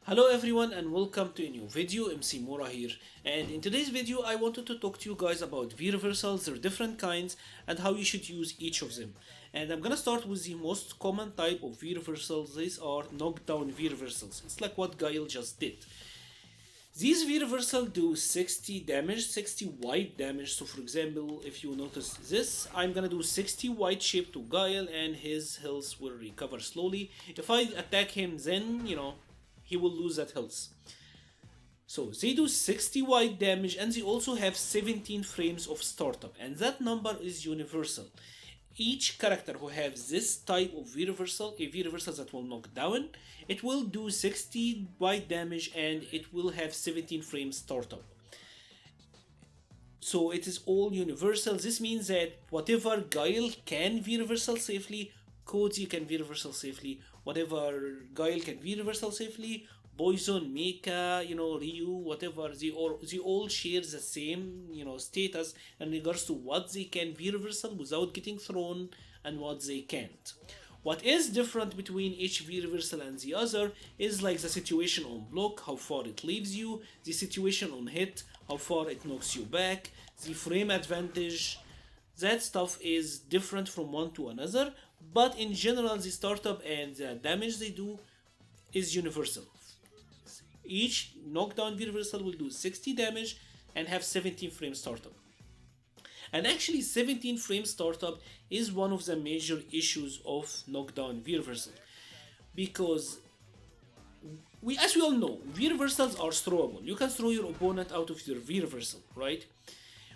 Hello everyone and welcome to a new video. MC-Mura here, and in today's video I wanted to talk to you guys about V-reversals, their different kinds, and how you should use each of them. And I'm gonna start with the most common type of V-reversals. These are knockdown V-reversals. It's like what Guile just did. These V-reversals do 60 damage, 60 white damage. So for example, if you notice this, I'm gonna do 60 white shape to Guile and his health will recover slowly. If I attack him, then he will lose that health. So they do 60 white damage and they also have 17 frames of startup, and that number is universal. Each character who has this type of V-reversal, a V-reversal that will knock down, it will do 60 white damage and it will have 17 frames startup. So it is all universal. This means that whatever Guile can V-reversal safely, Cody can V-reversal safely. Whatever Guile can V-reversal safely, Poison, Mecha, Ryu, whatever, they all share the same, status in regards to what they can V-reversal without getting thrown and what they can't. What is different between each V-reversal and the other is like the situation on block, how far it leaves you, the situation on hit, how far it knocks you back, the frame advantage. That stuff is different from one to another, but in general the startup and the damage they do is universal. Each knockdown V-reversal will do 60 damage and have 17 frame startup. And actually 17 frame startup is one of the major issues of knockdown V-reversal, because as we all know, V-reversals are throwable. You can throw your opponent out of your V-reversal, right?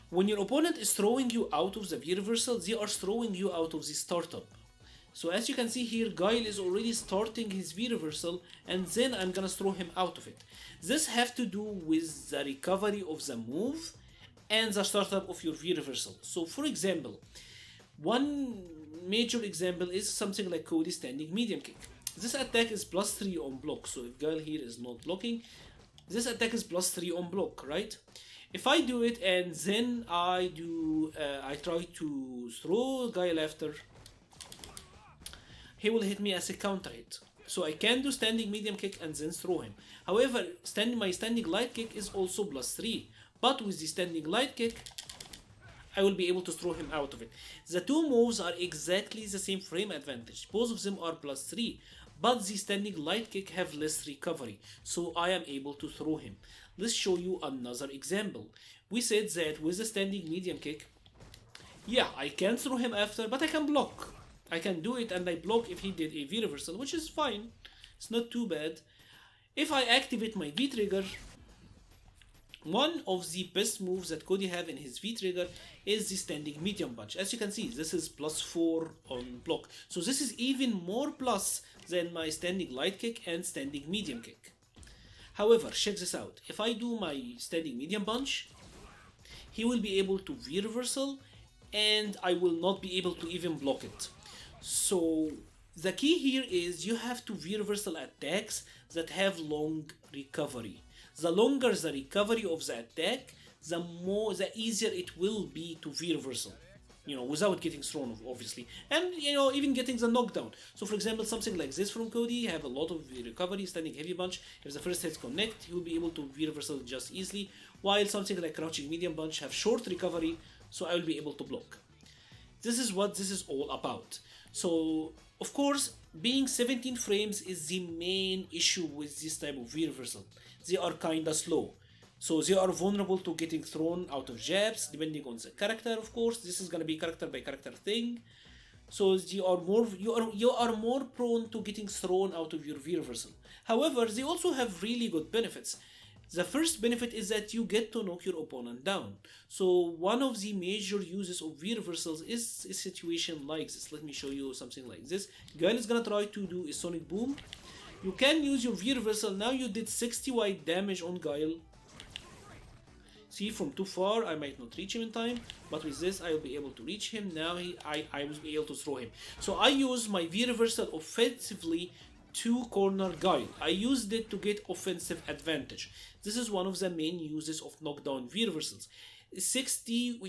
When your opponent is throwing you out of the V-reversal, they are throwing you out of the startup. So as you can see here, Guile is already starting his V-reversal and then I'm gonna throw him out of it. This have to do with the recovery of the move and the startup of your V-reversal. So for example, one major example is something like Cody's standing medium kick. This attack is +3 on block, so if Guile here is not blocking, this attack is +3 on block, right? If I do it and then I try to throw Guile after, he will hit me as a counter hit. So I can do standing medium kick and then throw him. However, my standing light kick is also +3. But with the standing light kick, I will be able to throw him out of it. The two moves are exactly the same frame advantage. Both of them are +3. But the standing light kick have less recovery. So I am able to throw him. Let's show you another example. We said that with the standing medium kick, yeah, I can throw him after, but I can block. I can do it and I block if he did a V-reversal, which is fine. It's not too bad. If I activate my V-trigger, one of the best moves that Cody have in his V-trigger is the standing medium punch. As you can see, this is +4 on block. So this is even more plus than my standing light kick and standing medium kick. However, check this out. If I do my standing medium punch, he will be able to V-reversal and I will not be able to even block it. So the key here is you have to V-reversal attacks that have long recovery. The longer the recovery of the attack, the easier it will be to V-reversal, without getting thrown, obviously, and even getting the knockdown. So for example, something like this from Cody have a lot of recovery, standing heavy punch. If the first hits connect, he will be able to V-reversal just easily, while something like crouching medium punch have short recovery, so I will be able to block. This is what this is all about. So of course, being 17 frames is the main issue with this type of V-reversal. They are kinda slow, so they are vulnerable to getting thrown out of jabs depending on the character. Of course, this is gonna be character by character thing. So you are more prone to getting thrown out of your V-reversal. However, they also have really good benefits. The first benefit is that you get to knock your opponent down. So one of the major uses of V-reversals is a situation like this. Let me show you something like this. Guile is gonna try to do a sonic boom. You can use your V-reversal. Now you did 60 white damage on Guile. See, from too far I might not reach him in time, but with this I will be able to reach him. Now I will be able to throw him. So I use my V-reversal offensively to corner Guile. I used it to get offensive advantage. This is one of the main uses of knockdown V-reversals. 60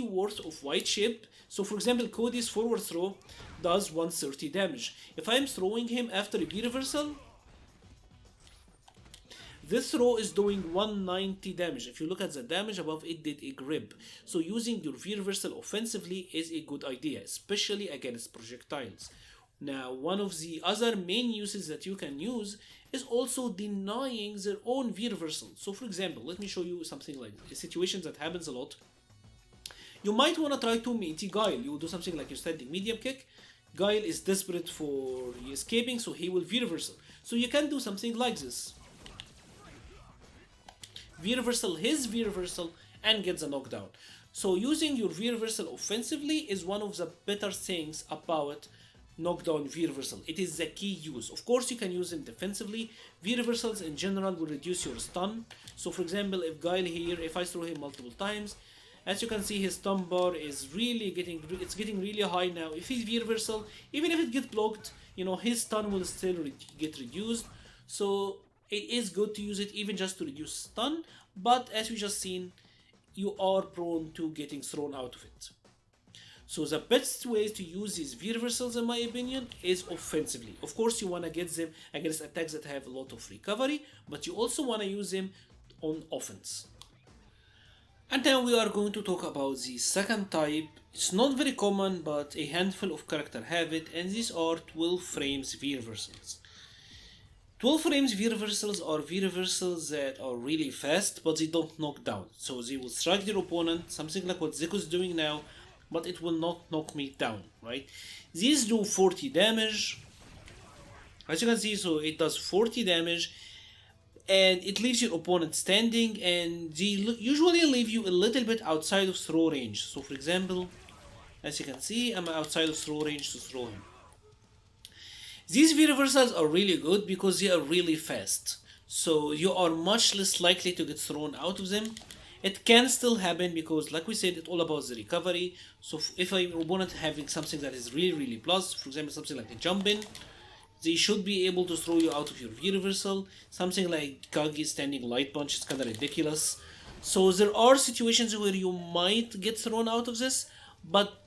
worth of white chip. So for example, Cody's forward throw does 130 damage. If I'm throwing him after a V-reversal, This throw is doing 190 damage. If you look at the damage above, it did a grip. So using your V reversal offensively is a good idea, especially against projectiles. Now, one of the other main uses that you can use is also denying their own V reversal. So for example, let me show you something like a situation that happens a lot. You might want to try to meet Guile. You will do something like your standing medium kick. Guile is desperate for escaping, so he will V reversal. So you can do something like this. V reversal his V reversal and get the knockdown. So using your V reversal offensively is one of the better things about knockdown V reversal. It is the key use. Of course, you can use them defensively. V reversals in general will reduce your stun. So for example, if Guile here, if I throw him multiple times, as you can see, his stun bar is really getting really high now. If he's V reversal, even if it gets blocked, you know, his stun will still get reduced. So it is good to use it even just to reduce stun, but as we just seen, you are prone to getting thrown out of it. So the best way to use these V reversals, in my opinion, is offensively. Of course, you want to get them against attacks that have a lot of recovery, but you also want to use them on offense. And then we are going to talk about the second type. It's not very common, but a handful of characters have it, and these are 12 frames V reversals. 12 frames V reversals are V reversals that are really fast, but they don't knock down. So they will strike their opponent, something like what Zeko is doing now, but it will not knock me down, right? These do 40 damage. As you can see, so it does 40 damage, and it leaves your opponent standing, and they usually leave you a little bit outside of throw range. So for example, as you can see, I'm outside of throw range to throw him. These V reversals are really good because they are really fast. So you are much less likely to get thrown out of them. It can still happen because, like we said, it's all about the recovery. So if your opponent having something that is really plus, for example, something like a jump in, they should be able to throw you out of your V reversal. Something like Kagi's standing light punch is kind of ridiculous. So there are situations where you might get thrown out of this, but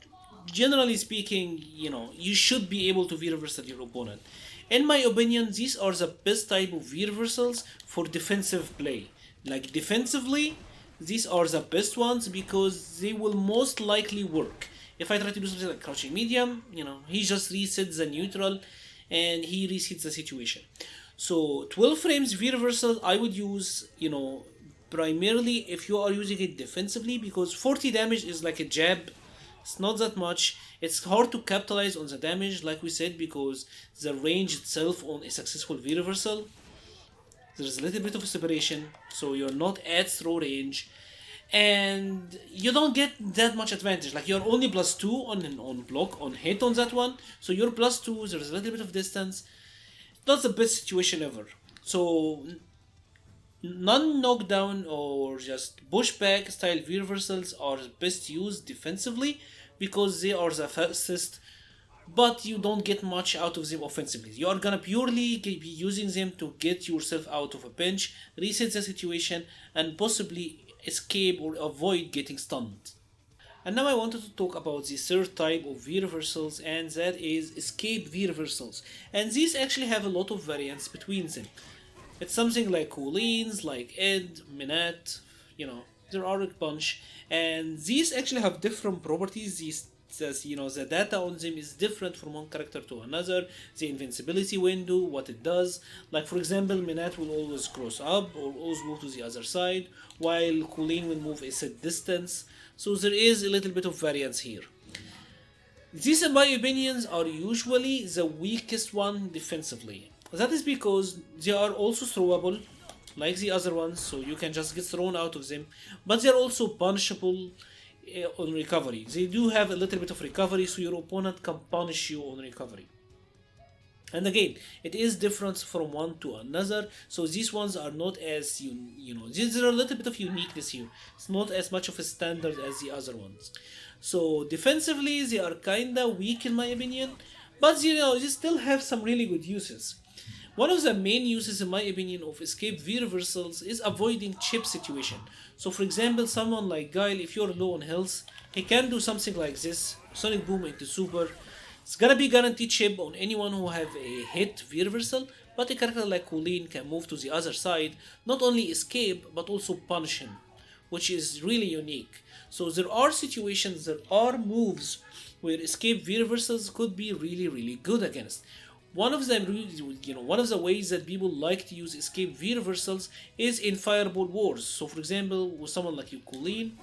generally speaking, you know, you should be able to V reversal your opponent. In my opinion, these are the best type of V reversals for defensive play. Like defensively, these are the best ones because they will most likely work. If I try to do something like crouching medium, you know, he just resets the neutral and he resets the situation. So 12 frames V reversal I would use, you know, primarily if you are using it defensively, because 40 damage is like a jab. It's not that much. It's hard to capitalize on the damage, like we said, because the range itself on a successful V reversal, there's a little bit of a separation, so you're not at throw range, and you don't get that much advantage. Like you're only +2 on block, on hit on that one, so you're +2, there's a little bit of distance. Not the best situation ever. So non-knockdown or just pushback style V reversals are best used defensively because they are the fastest, but you don't get much out of them offensively. You are gonna purely be using them to get yourself out of a pinch, reset the situation, and possibly escape or avoid getting stunned. And now I wanted to talk about the third type of V reversals, and that is escape V reversals. And these actually have a lot of variants between them. It's something like Cooleen's, like Ed, Minette, you know, there are a bunch. And these actually have different properties. These, you know, the data on them is different from one character to another. The invincibility window, what it does. Like for example, Minette will always cross up or always move to the other side, while Cooleen will move a set distance. So there is a little bit of variance here. These, in my opinions, are usually the weakest one defensively. That is because they are also throwable, like the other ones, so you can just get thrown out of them, but they're also punishable on recovery. They do have a little bit of recovery, so your opponent can punish you on recovery. And again, it is different from one to another, so these ones are not as, you know, there's a little bit of uniqueness here. It's not as much of a standard as the other ones. So defensively, they are kinda weak in my opinion, but you know, they still have some really good uses. One of the main uses, in my opinion, of escape V reversals is avoiding chip situation. So for example, someone like Guile, if you're low on health, he can do something like this, Sonic Boom into Super. It's gonna be guaranteed chip on anyone who have a hit V reversal, but a character like Colleen can move to the other side, not only escape but also punish him, which is really unique. So there are situations, there are moves where escape V reversals could be really good against. One of the ways that people like to use escape V reversals is in fireball wars. So for example, with someone like you, Colleen,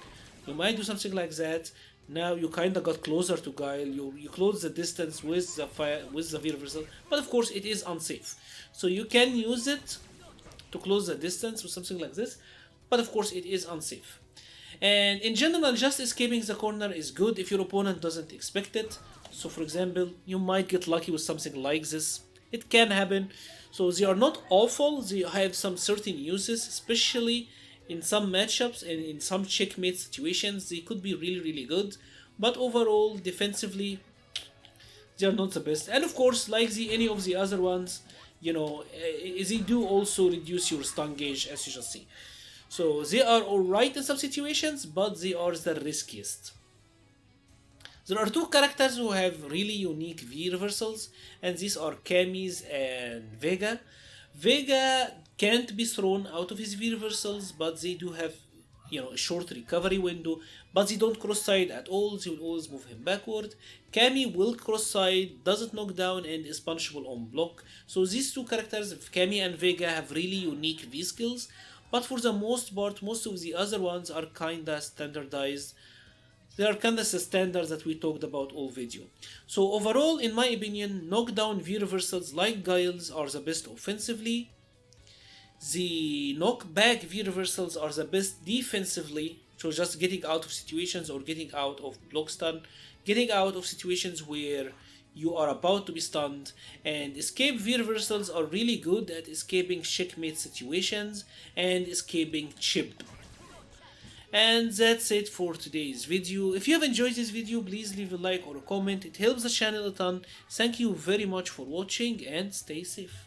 you might do something like that. Now you kinda got closer to Guile. You close the distance with the V reversal, but of course it is unsafe. So you can use it to close the distance with something like this, but of course it is unsafe. And in general, just escaping the corner is good if your opponent doesn't expect it. So for example, you might get lucky with something like this. It can happen. So they are not awful, they have some certain uses, especially in some matchups and in some checkmate situations. They could be really good. But overall, defensively, they are not the best. And of course, like any of the other ones, they do also reduce your stun gauge, as you just see. So they are alright in some situations, but they are the riskiest. There are two characters who have really unique V reversals, and these are Camis and Vega. Vega can't be thrown out of his V reversals, but they do have a short recovery window, but they don't cross side at all, they will always move him backward. Cami will cross side, doesn't knock down, and is punishable on block. So these two characters, Cami and Vega, have really unique V skills, but for the most part, most of the other ones are kinda standardized. They are kinda the standards that we talked about all video. So overall, in my opinion, knockdown V reversals like Guiles are the best offensively. The knockback V reversals are the best defensively, so just getting out of situations or getting out of block stun, getting out of situations where you are about to be stunned, and escape V reversals are really good at escaping checkmate situations and escaping chip. And that's it for today's video. If you have enjoyed this video, please leave a like or a comment, it helps the channel a ton. Thank you very much for watching and stay safe.